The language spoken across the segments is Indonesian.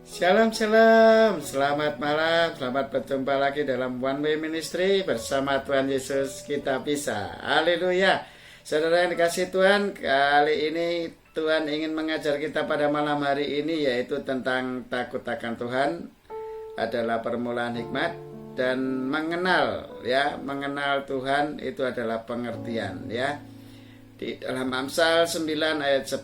Shalom shalom, selamat malam, selamat berjumpa lagi dalam One Way Ministry bersama Tuhan Yesus kita bisa. Haleluya. Saudara yang dikasih Tuhan, kali ini Tuhan ingin mengajar kita pada malam hari ini, yaitu tentang takut akan Tuhan adalah permulaan hikmat, dan mengenal Tuhan itu adalah pengertian Di dalam Amsal 9 ayat 10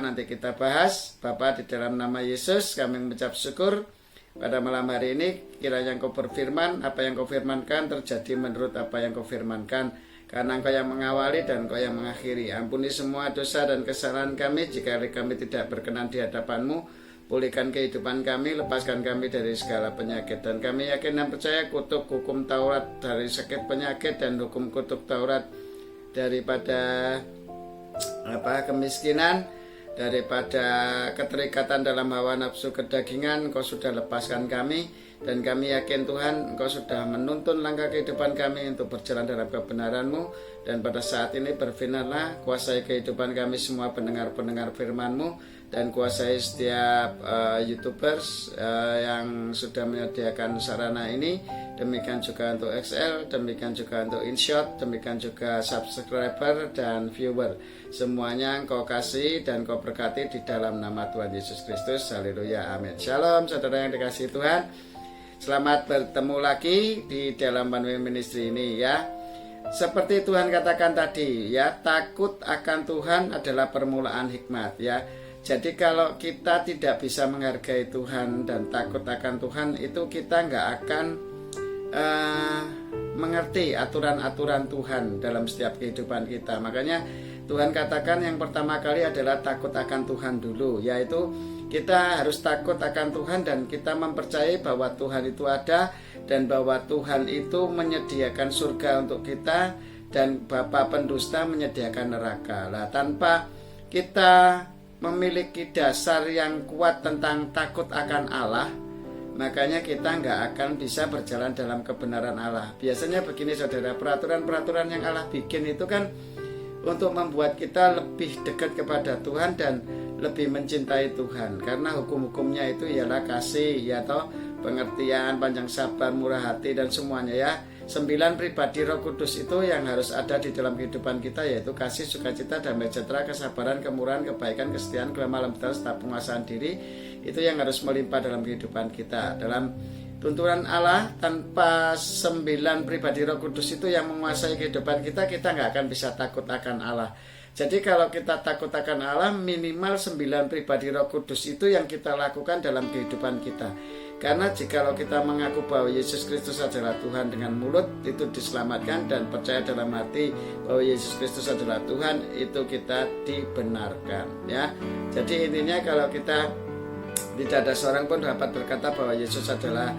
nanti kita bahas. Bapa, di dalam nama Yesus kami mengucap syukur pada malam hari ini. Kiranya Engkau berfirman, apa yang Kau firmankan terjadi menurut apa yang Kau firmankan, karena Engkau yang mengawali dan Engkau yang mengakhiri. Ampuni semua dosa dan kesalahan kami jika kami tidak berkenan di hadapan-Mu. Pulihkan kehidupan kami, lepaskan kami dari segala penyakit. Dan kami yakin dan percaya kutuk hukum Taurat dari sakit penyakit dan hukum kutuk Taurat daripada kemiskinan, daripada keterikatan dalam hawa nafsu kedagingan, Engkau sudah lepaskan kami. Dan kami yakin Tuhan, Engkau sudah menuntun langkah kehidupan kami untuk berjalan dalam kebenaran-Mu. Dan pada saat ini berfirmanlah, kuasai kehidupan kami semua pendengar-pendengar firman-Mu, dan kuasai setiap YouTubers yang sudah menyediakan sarana ini. Demikian juga untuk XL, demikian juga untuk InShot, demikian juga subscriber dan viewer. Semuanya Engkau kasih dan Engkau berkati di dalam nama Tuhan Yesus Kristus. Haleluya, amin. Shalom saudara yang dikasihi Tuhan. Selamat bertemu lagi di dalam One Way Ministry ini Seperti Tuhan katakan tadi takut akan Tuhan adalah permulaan hikmat Jadi kalau kita tidak bisa menghargai Tuhan dan takut akan Tuhan, itu kita nggak akan mengerti aturan-aturan Tuhan dalam setiap kehidupan kita. Makanya Tuhan katakan yang pertama kali adalah takut akan Tuhan dulu, yaitu kita harus takut akan Tuhan dan kita mempercayai bahwa Tuhan itu ada dan bahwa Tuhan itu menyediakan surga untuk kita dan Bapa pendusta menyediakan neraka. Tanpa kita memiliki dasar yang kuat tentang takut akan Allah, makanya kita nggak akan bisa berjalan dalam kebenaran Allah. Biasanya begini saudara, peraturan-peraturan yang Allah bikin itu kan untuk membuat kita lebih dekat kepada Tuhan dan lebih mencintai Tuhan. Karena hukum-hukumnya itu ialah kasih, pengertian, panjang sabar, murah hati, dan semuanya 9 pribadi Roh Kudus itu yang harus ada di dalam kehidupan kita, yaitu kasih, sukacita, damai sejahtera, kesabaran, kemurahan, kebaikan, kesetiaan, kelemah lembutan, serta penguasaan diri. Itu yang harus melimpah dalam kehidupan kita. Dalam tuntunan Allah, tanpa 9 pribadi Roh Kudus itu yang menguasai kehidupan kita, kita nggak akan bisa takut akan Allah. Jadi kalau kita takut akan Allah, minimal 9 pribadi Roh Kudus itu yang kita lakukan dalam kehidupan kita. Karena jikalau kita mengaku bahwa Yesus Kristus adalah Tuhan dengan mulut, itu diselamatkan, dan percaya dalam hati bahwa Yesus Kristus adalah Tuhan, itu kita dibenarkan Jadi intinya kalau kita tidak ada seorang pun dapat berkata bahwa Yesus adalah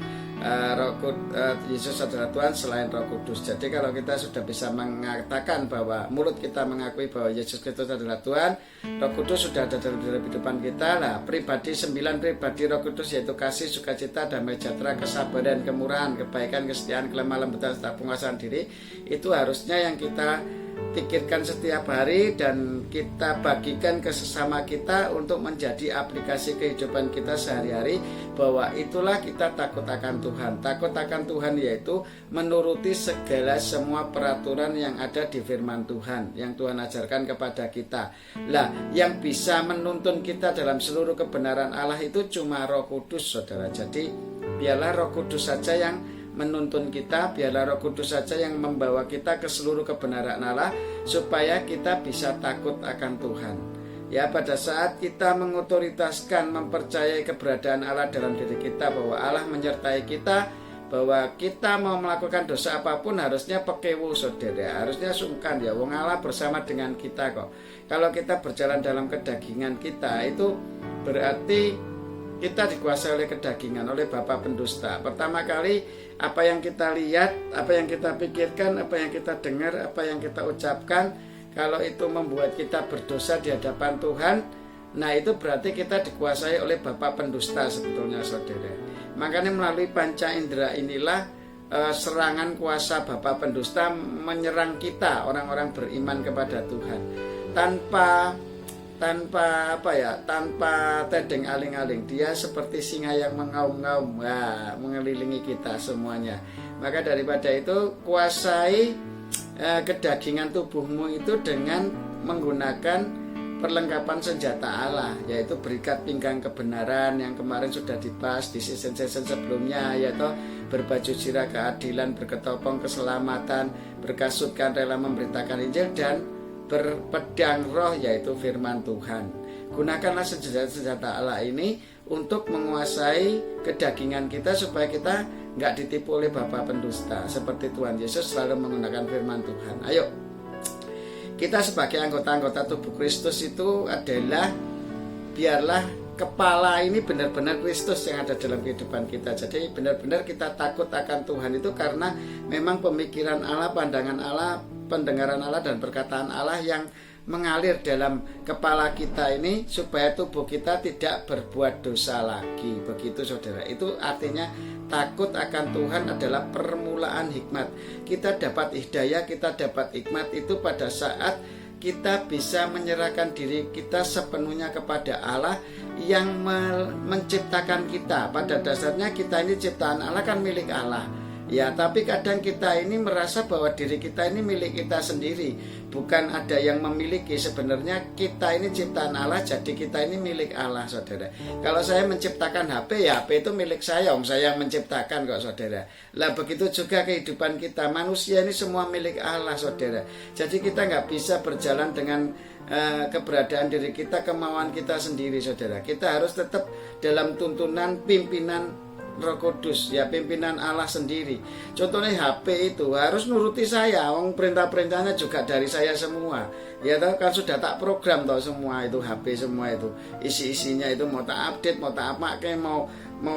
Yesus adalah Tuhan selain Roh Kudus. Jadi kalau kita sudah bisa mengatakan bahwa mulut kita mengakui bahwa Yesus Kristus adalah Tuhan, Roh Kudus sudah ada dalam kehidupan kita. Pribadi 9 pribadi Roh Kudus, yaitu kasih, sukacita, damai sejahtera, kesabaran, kemurahan, kebaikan, kesetiaan, kelemah lembutan, serta penguasaan diri, itu harusnya yang kita pikirkan setiap hari dan kita bagikan ke sesama kita untuk menjadi aplikasi kehidupan kita sehari-hari, bahwa itulah kita takut akan Tuhan. Takut akan Tuhan yaitu menuruti segala semua peraturan yang ada di firman Tuhan yang Tuhan ajarkan kepada kita. Yang bisa menuntun kita dalam seluruh kebenaran Allah itu cuma Roh Kudus, saudara. Jadi biarlah Roh Kudus saja yang menuntun kita, biarlah Roh Kudus saja yang membawa kita ke seluruh kebenaran Allah, supaya kita bisa takut akan Tuhan. Pada saat kita mengotoritaskan, mempercayai keberadaan Allah dalam diri kita, bahwa Allah menyertai kita, bahwa kita mau melakukan dosa apapun harusnya pekewu, saudara, harusnya sungkan wong Allah bersama dengan kita kok. Kalau kita berjalan dalam kedagingan kita, itu berarti kita dikuasai oleh kedagingan, oleh bapa pendusta. Pertama kali, apa yang kita lihat, apa yang kita pikirkan, apa yang kita dengar, apa yang kita ucapkan, kalau itu membuat kita berdosa di hadapan Tuhan, itu berarti kita dikuasai oleh bapa pendusta sebetulnya, saudara. Makanya melalui panca indera inilah serangan kuasa bapa pendusta menyerang kita, orang-orang beriman kepada Tuhan. Tanpa tanpa tedeng aling-aling. Dia seperti singa yang mengaum-ngaum, mengelilingi kita semuanya. Maka daripada itu, kuasai kedagingan tubuhmu itu dengan menggunakan perlengkapan senjata Allah, yaitu berikat pinggang kebenaran yang kemarin sudah dibahas di season-season sebelumnya, yaitu berbaju zirah keadilan, berketopong keselamatan, berkasutkan rela memberitakan Injil, dan berpedang roh, yaitu firman Tuhan. Gunakanlah senjata Allah ini untuk menguasai kedagingan kita supaya kita nggak ditipu oleh bapa pendusta, seperti Tuhan Yesus selalu menggunakan firman Tuhan. Ayo, kita sebagai anggota-anggota tubuh Kristus itu adalah, biarlah kepala ini benar-benar Kristus yang ada dalam kehidupan kita. Jadi benar-benar kita takut akan Tuhan itu karena memang pemikiran Allah, pandangan Allah, pendengaran Allah, dan perkataan Allah yang mengalir dalam kepala kita ini supaya tubuh kita tidak berbuat dosa lagi. Begitu saudara. Itu artinya takut akan Tuhan adalah permulaan hikmat. Kita dapat hidayah, kita dapat hikmat itu pada saat kita bisa menyerahkan diri kita sepenuhnya kepada Allah yang menciptakan kita. Pada dasarnya kita ini ciptaan Allah, kan milik Allah. Ya, tapi kadang kita ini merasa bahwa diri kita ini milik kita sendiri, bukan ada yang memiliki. Sebenarnya kita ini ciptaan Allah, jadi kita ini milik Allah, saudara. Kalau saya menciptakan HP, ya HP itu milik saya, saya yang menciptakan kok, saudara. Lah begitu juga kehidupan kita, manusia ini semua milik Allah, saudara. Jadi kita nggak bisa berjalan dengan keberadaan diri kita, kemauan kita sendiri, saudara. Kita harus tetap dalam tuntunan pimpinan Roh Kudus, ya, pimpinan Allah sendiri. Contohnya HP itu harus nuruti saya, perintah-perintahnya juga dari saya semua. Ya tahu kan sudah tak program tahu semua itu HP, semua itu isi-isinya itu mau tak update, mau tak apa, kayak mau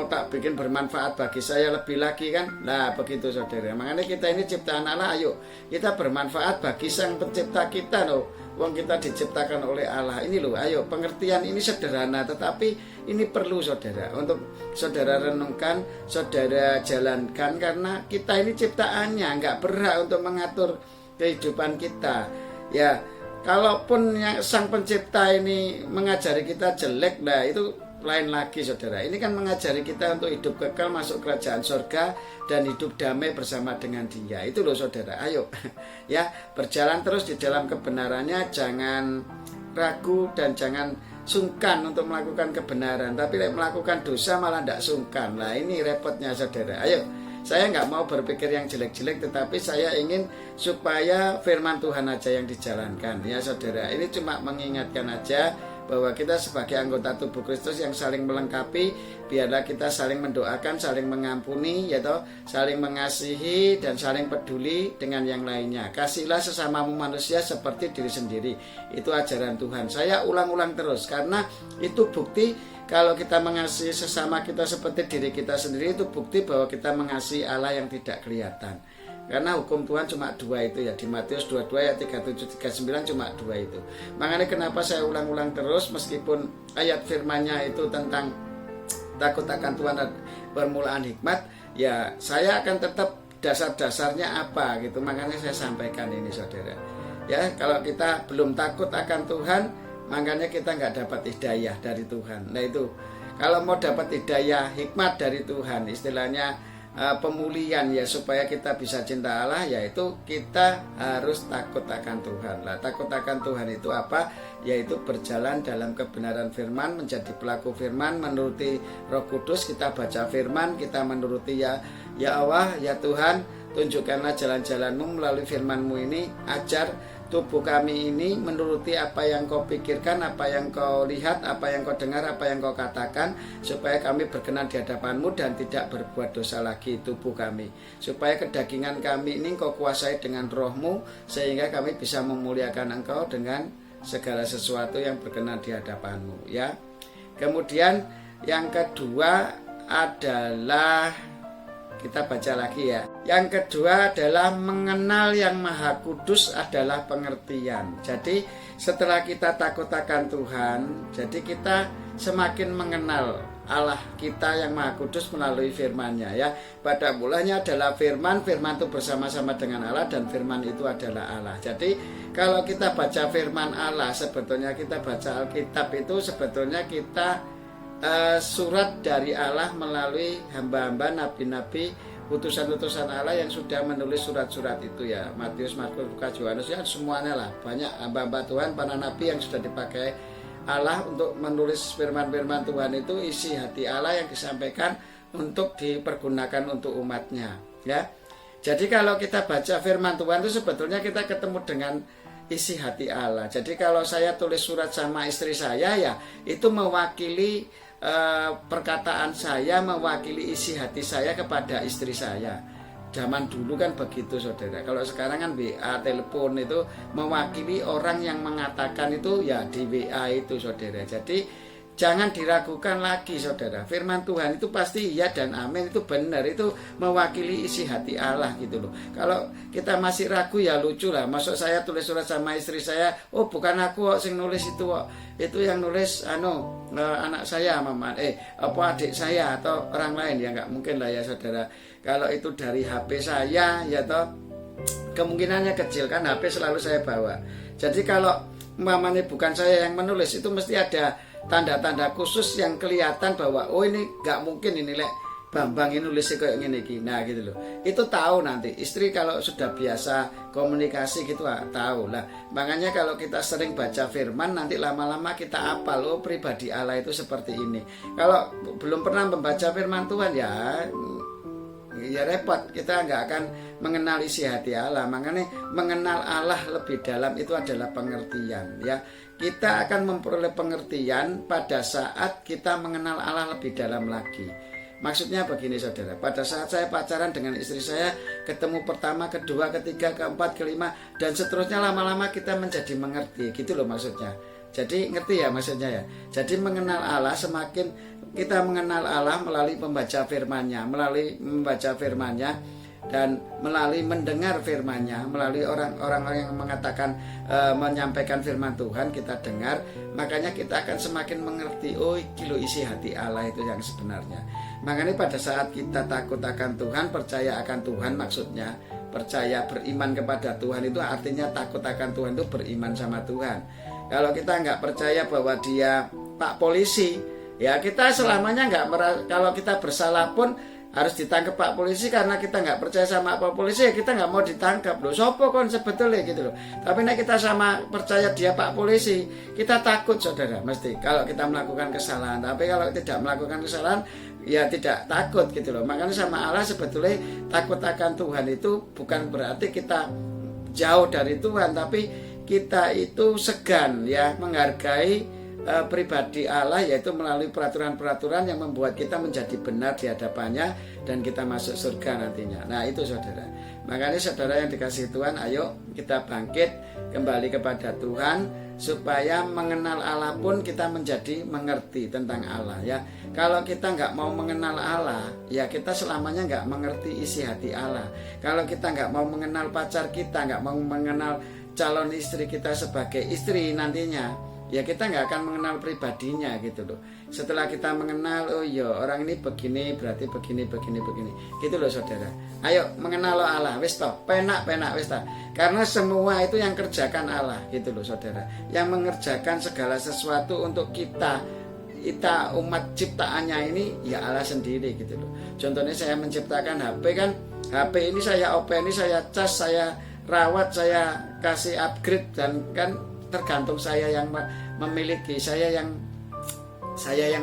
tak bikin bermanfaat bagi saya lebih lagi kan. Nah begitu saudara. Makanya kita ini ciptaan Allah, ayo kita bermanfaat bagi Sang Pencipta kita loh. Wong kita diciptakan oleh Allah ini loh. Ayo, pengertian ini sederhana tetapi ini perlu saudara untuk saudara renungkan, saudara jalankan, karena kita ini ciptaannya, nggak berhak untuk mengatur kehidupan kita. Ya, kalaupun yang Sang Pencipta ini mengajari kita jelek, nah itu lain lagi saudara. Ini kan mengajari kita untuk hidup kekal, masuk kerajaan surga, dan hidup damai bersama dengan Dia. Itu loh saudara. Ayo ya, berjalan terus di dalam kebenarannya, jangan ragu dan jangan sungkan untuk melakukan kebenaran. Tapi melakukan dosa malah tidak sungkan. Nah ini repotnya saudara. Ayo, saya nggak mau berpikir yang jelek-jelek, tetapi saya ingin supaya firman Tuhan aja yang dijalankan. Ya saudara, ini cuma mengingatkan aja bahwa kita sebagai anggota tubuh Kristus yang saling melengkapi, biarlah kita saling mendoakan, saling mengampuni, yaitu saling mengasihi dan saling peduli dengan yang lainnya. Kasihlah sesamamu manusia seperti diri sendiri. Itu ajaran Tuhan. Saya ulang-ulang terus karena itu bukti kalau kita mengasihi sesama kita seperti diri kita sendiri, itu bukti bahwa kita mengasihi Allah yang tidak kelihatan. Karena hukum Tuhan cuma dua itu ya, di Matius 22 ayat 37-39 cuma dua itu. Makanya kenapa saya ulang-ulang terus meskipun ayat firman-Nya itu tentang takut akan Tuhan dan permulaan hikmat, ya saya akan tetap dasar-dasarnya apa gitu. Makanya saya sampaikan ini saudara. Ya, kalau kita belum takut akan Tuhan, makanya kita nggak dapat hidayah dari Tuhan. Nah itu, kalau mau dapat hidayah hikmat dari Tuhan, istilahnya pemulihan ya, supaya kita bisa cinta Allah, yaitu kita harus takut akan Tuhan. Lah takut akan Tuhan itu apa? Yaitu berjalan dalam kebenaran firman, menjadi pelaku firman, menuruti Roh Kudus. Kita baca firman, kita menuruti ya Allah, ya Tuhan, tunjukkanlah jalan-jalanmu melalui firman-Mu ini. Ajar tubuh kami ini menuruti apa yang Kau pikirkan, apa yang Kau lihat, apa yang Kau dengar, apa yang Kau katakan, supaya kami berkenan di hadapan-Mu dan tidak berbuat dosa lagi tubuh kami. Supaya kedagingan kami ini Kau kuasai dengan Roh-Mu, sehingga kami bisa memuliakan Engkau dengan segala sesuatu yang berkenan di hadapan-Mu ya. Kemudian yang kedua adalah, kita baca lagi ya. Yang kedua adalah mengenal yang Maha Kudus adalah pengertian. Jadi setelah kita takut akan Tuhan, jadi kita semakin mengenal Allah kita yang Maha Kudus melalui firman-Nya ya. Pada mulanya adalah firman, firman itu bersama-sama dengan Allah dan firman itu adalah Allah. Jadi kalau kita baca firman Allah, sebetulnya kita baca Alkitab itu sebetulnya kita surat dari Allah melalui hamba-hamba, nabi-nabi, utusan-utusan Allah yang sudah menulis surat-surat itu ya. Matius, Markus, Lukas, Yohanes ya semuanya lah. Banyak hamba-hamba Tuhan, para nabi yang sudah dipakai Allah untuk menulis firman-firman Tuhan itu, isi hati Allah yang disampaikan untuk dipergunakan untuk umatnya ya. Jadi kalau kita baca firman Tuhan itu sebetulnya kita ketemu dengan isi hati Allah. Jadi kalau saya tulis surat sama istri saya ya, itu mewakili perkataan saya, mewakili isi hati saya kepada istri saya. Zaman dulu kan begitu saudara. Kalau sekarang kan WA, telepon itu mewakili orang yang mengatakan itu ya di WA itu saudara. Jadi jangan diragukan lagi saudara. Firman Tuhan itu pasti iya dan amin, itu benar, itu mewakili isi hati Allah gitu loh. Kalau kita masih ragu ya lucu lah. Maksud saya tulis surat sama istri saya, oh bukan aku kok sing nulis itu kok. Itu yang nulis anak saya mama, apa adik saya atau orang lain ya, nggak mungkin lah ya saudara. Kalau itu dari HP saya ya toh kemungkinannya kecil kan HP selalu saya bawa. Jadi kalau mamanya bukan saya yang menulis, itu mesti ada tanda-tanda khusus yang kelihatan bahwa oh ini nggak mungkin ini Bambang ini nulis kayak gini. Nah gitu loh. Itu tahu nanti istri kalau sudah biasa komunikasi gitu tahu lah. Makanya kalau kita sering baca firman nanti lama-lama kita hafal, oh pribadi Allah itu seperti ini. Kalau belum pernah membaca firman Tuhan ya repot, kita nggak akan mengenal isi hati Allah. Makanya mengenal Allah lebih dalam itu adalah pengertian ya. Kita akan memperoleh pengertian pada saat kita mengenal Allah lebih dalam lagi. Maksudnya begini saudara, pada saat saya pacaran dengan istri saya, ketemu pertama, kedua, ketiga, keempat, kelima, dan seterusnya lama-lama kita menjadi mengerti, gitu loh maksudnya. Jadi ngerti ya maksudnya ya. Jadi mengenal Allah, semakin kita mengenal Allah melalui membaca firman-Nya, dan melalui mendengar firman-Nya, melalui orang-orang yang mengatakan menyampaikan firman Tuhan kita dengar, makanya kita akan semakin mengerti, oh kilo isi hati Allah itu yang sebenarnya. Makanya pada saat kita takut akan Tuhan, percaya akan Tuhan, maksudnya percaya beriman kepada Tuhan itu artinya takut akan Tuhan itu beriman sama Tuhan. Kalau kita nggak percaya bahwa dia Pak Polisi, ya kita selamanya nggak kalau kita bersalah pun harus ditangkap Pak Polisi, karena kita nggak percaya sama Pak Polisi ya kita nggak mau ditangkap loh. Sopo kon sebetulnya gitu loh. Tapi nek kita sama percaya dia Pak Polisi, kita takut saudara mesti kalau kita melakukan kesalahan. Tapi kalau tidak melakukan kesalahan ya tidak takut gitu loh. Makanya sama Allah sebetulnya takut akan Tuhan itu bukan berarti kita jauh dari Tuhan, tapi kita itu segan ya menghargai pribadi Allah, yaitu melalui peraturan-peraturan yang membuat kita menjadi benar di hadapannya dan kita masuk surga nantinya. Nah itu saudara. Makanya saudara yang dikasihi Tuhan, ayo kita bangkit kembali kepada Tuhan supaya mengenal Allah pun kita menjadi mengerti tentang Allah ya. Kalau kita nggak mau mengenal Allah, ya kita selamanya nggak mengerti isi hati Allah. Kalau kita nggak mau mengenal pacar kita, nggak mau mengenal calon istri kita sebagai istri nantinya, ya kita nggak akan mengenal pribadinya gitu loh. Setelah kita mengenal, oh iya orang ini begini, berarti begini gitu loh saudara. Ayo mengenal Allah, wis toh, penak wis toh. Karena semua itu yang kerjakan Allah gitu loh saudara. Yang mengerjakan segala sesuatu untuk kita umat ciptaannya ini ya Allah sendiri gitu loh. Contohnya saya menciptakan HP kan, HP ini saya openi, saya cas, saya rawat, saya kasih upgrade, dan kan tergantung saya yang memiliki, saya yang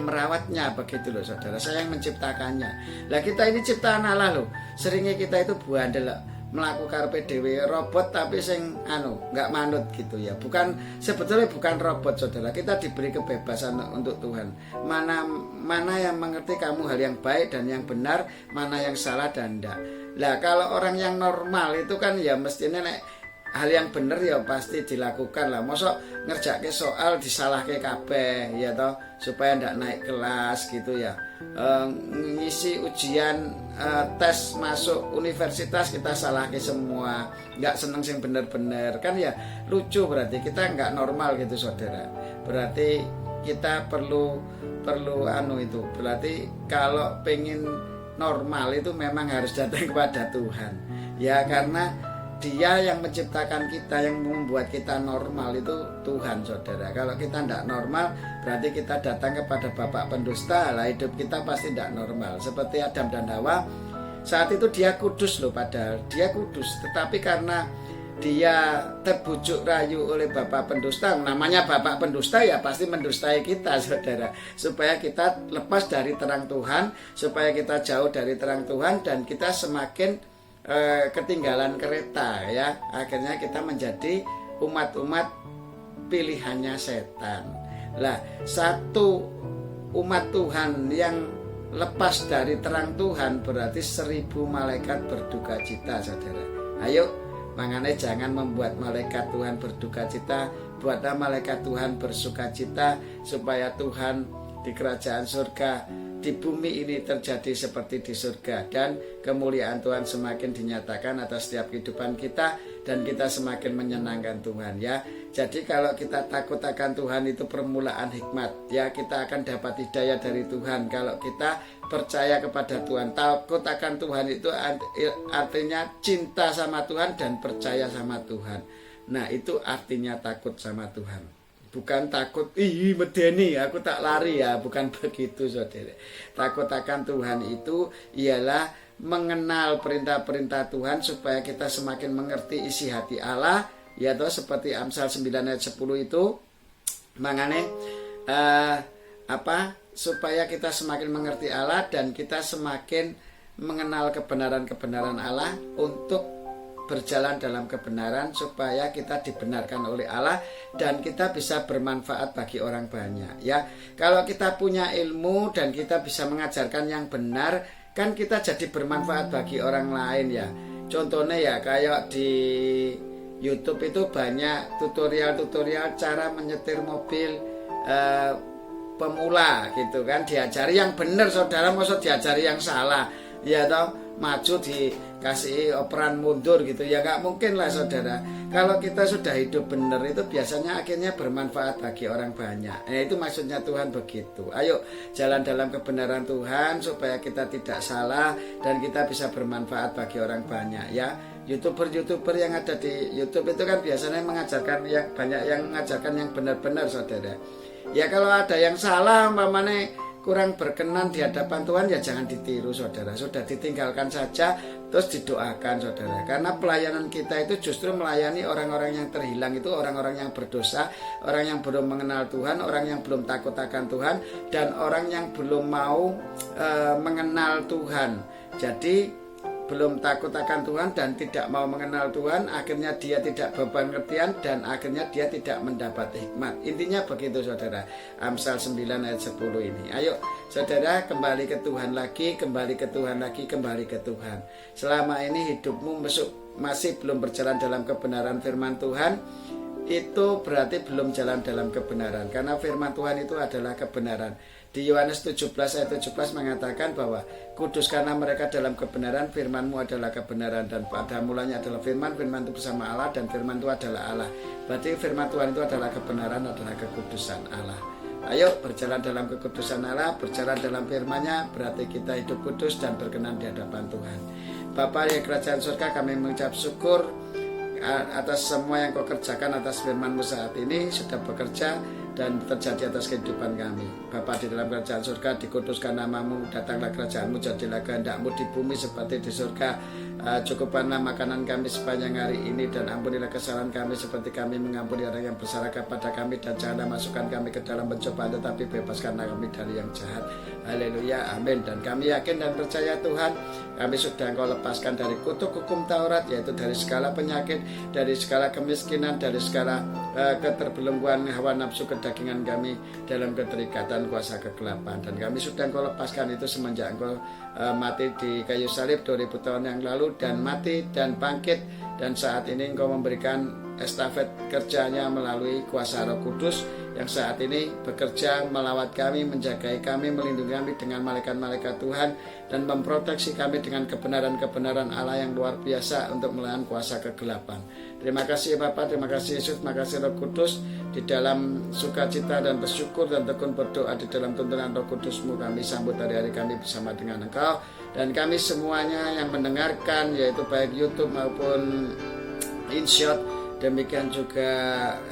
merawatnya begitu loh saudara. Saya yang menciptakannya. Lah kita ini ciptaan Allah loh. Seringnya kita itu bandel melakukan PDW robot tapi sing nggak manut gitu ya. Sebetulnya bukan robot saudara. Kita diberi kebebasan untuk Tuhan. Mana yang mengerti kamu hal yang baik dan yang benar, mana yang salah dan enggak. Lah kalau orang yang normal itu kan ya mestinya hal yang benar ya pasti dilakukan lah. Mosok ngerjake soal disalahke kabeh ya toh, supaya ndak naik kelas gitu ya. Ngisi ujian tes masuk universitas kita salahke semua, nggak seneng sing bener-bener kan ya lucu. Berarti kita nggak normal gitu saudara. Berarti kita perlu itu berarti kalau pengen normal itu memang harus datang kepada Tuhan ya, karena Dia yang menciptakan kita, yang membuat kita normal itu Tuhan, saudara. Kalau kita tidak normal berarti kita datang kepada bapak pendusta, lah hidup kita pasti tidak normal. Seperti Adam dan Hawa, saat itu dia kudus loh, padahal dia kudus, tetapi karena dia terbujuk rayu oleh bapak pendusta, namanya bapak pendusta ya pasti mendustai kita, saudara, supaya kita lepas dari terang Tuhan, supaya kita jauh dari terang Tuhan, dan kita semakin ketinggalan kereta ya. Akhirnya kita menjadi umat-umat pilihannya setan. Lah, satu umat Tuhan yang lepas dari terang Tuhan berarti 1000 malaikat berduka cita, saudara. Ayo, makanya jangan membuat malaikat Tuhan berduka cita, buatlah malaikat Tuhan bersuka cita, supaya Tuhan di kerajaan surga di bumi ini terjadi seperti di surga, dan kemuliaan Tuhan semakin dinyatakan atas setiap kehidupan kita, dan kita semakin menyenangkan Tuhan ya. Jadi kalau kita takut akan Tuhan itu permulaan hikmat ya, kita akan dapat hidayah dari Tuhan. Kalau kita percaya kepada Tuhan, takut akan Tuhan itu artinya cinta sama Tuhan dan percaya sama Tuhan. Nah, itu artinya takut sama Tuhan. Bukan takut, medeni aku tak lari ya, bukan begitu, saudara. Takut akan Tuhan itu ialah mengenal perintah-perintah Tuhan supaya kita semakin mengerti isi hati Allah, yaitu seperti Amsal 9 ayat 10 itu. Makanya supaya kita semakin mengerti Allah dan kita semakin mengenal kebenaran-kebenaran Allah untuk berjalan dalam kebenaran, supaya kita dibenarkan oleh Allah dan kita bisa bermanfaat bagi orang banyak ya. Kalau kita punya ilmu dan kita bisa mengajarkan yang benar, kan kita jadi bermanfaat bagi orang lain ya. Contohnya ya kayak di YouTube itu banyak tutorial-tutorial cara menyetir mobil pemula gitu kan, diajari yang benar, saudara, maksud diajari yang salah ya toh, maju dikasih operan mundur gitu ya, nggak mungkin lah, saudara. Kalau kita sudah hidup benar itu biasanya akhirnya bermanfaat bagi orang banyak. Nah, itu maksudnya Tuhan begitu. Ayo jalan dalam kebenaran Tuhan supaya kita tidak salah dan kita bisa bermanfaat bagi orang banyak ya. YouTuber yang ada di YouTube itu kan biasanya mengajarkan yang banyak, yang mengajarkan yang benar-benar, saudara. Ya kalau ada yang salah umpamanya kurang berkenan di hadapan Tuhan ya jangan ditiru, saudara. Sudah ditinggalkan saja, terus didoakan, saudara. Karena pelayanan kita itu justru melayani orang-orang yang terhilang, itu orang-orang yang berdosa, orang yang belum mengenal Tuhan, orang yang belum takut akan Tuhan, dan orang yang belum mau mengenal Tuhan. Jadi belum takut akan Tuhan dan tidak mau mengenal Tuhan, akhirnya dia tidak berpengertian dan akhirnya dia tidak mendapat hikmat. Intinya begitu, saudara. Amsal 9 ayat 10 ini. Ayo saudara, kembali ke Tuhan lagi, kembali ke Tuhan lagi, kembali ke Tuhan. Selama ini hidupmu masih belum berjalan dalam kebenaran firman Tuhan, itu berarti belum jalan dalam kebenaran, karena firman Tuhan itu adalah kebenaran. Di Yohanes 17 ayat 17 mengatakan bahwa kuduskanlah mereka dalam kebenaran, firman-Mu adalah kebenaran, dan pada mulanya adalah firman, firman itu bersama Allah, dan firman itu adalah Allah. Berarti firman Tuhan itu adalah kebenaran, adalah kekudusan Allah. Ayo berjalan dalam kekudusan Allah, berjalan dalam firman-Nya, berarti kita hidup kudus dan berkenan di hadapan Tuhan. Bapa yang kerajaan surga, kami mengucap syukur atas semua yang Kau kerjakan atas firman-Mu saat ini, sudah bekerja dan terjadi atas kehidupan kami. Bapa di dalam kerajaan surga, dikuduskan nama-Mu, datanglah kerajaan-Mu, jadilah kehendak-Mu di bumi seperti di surga. Cukupkanlah makanan kami sepanjang hari ini, dan ampunilah kesalahan kami seperti kami mengampuni orang yang bersalah kepada kami, dan janganlah masukkan kami ke dalam pencobaan, tetapi bebaskanlah kami dari yang jahat. Haleluya, amin. Dan kami yakin dan percaya Tuhan, kami sudah Engkau lepaskan dari kutuk hukum Taurat, yaitu dari segala penyakit, dari segala kemiskinan, dari segala keterbelengguan hawa nafsu kedagingan kami dalam keterikatan kuasa kegelapan. Dan kami sudah Engkau lepaskan itu semenjak Engkau mati di kayu salib 2000 tahun yang lalu, dan mati dan bangkit, dan saat ini Engkau memberikan estafet kerjanya melalui kuasa Roh Kudus yang saat ini bekerja melawat kami, menjagai kami, melindungi kami dengan malaikat-malaikat Tuhan, dan memproteksi kami dengan kebenaran-kebenaran Allah yang luar biasa untuk melawan kuasa kegelapan. Terima kasih Bapak, terima kasih Yesus, terima kasih Roh Kudus. Di dalam sukacita dan bersyukur dan tekun berdoa di dalam tuntunan Roh Kudus-Mu, kami sambut hari-hari kami bersama dengan Engkau. Dan kami semuanya yang mendengarkan, yaitu baik YouTube maupun InShot, demikian juga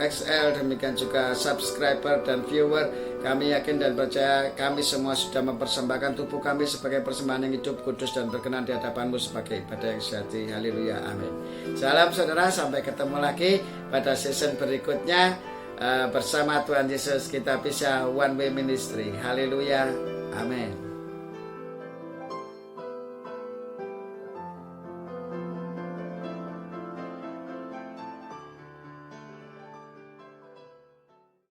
XL, demikian juga subscriber dan viewer, kami yakin dan percaya kami semua sudah mempersembahkan tubuh kami sebagai persembahan yang hidup, kudus dan berkenan di hadapan-Mu sebagai ibadah yang sejati. Haleluya, amin. Salam saudara, sampai ketemu lagi pada season berikutnya. Bersama Tuhan Yesus kita bisa one way ministry. Haleluya, amin.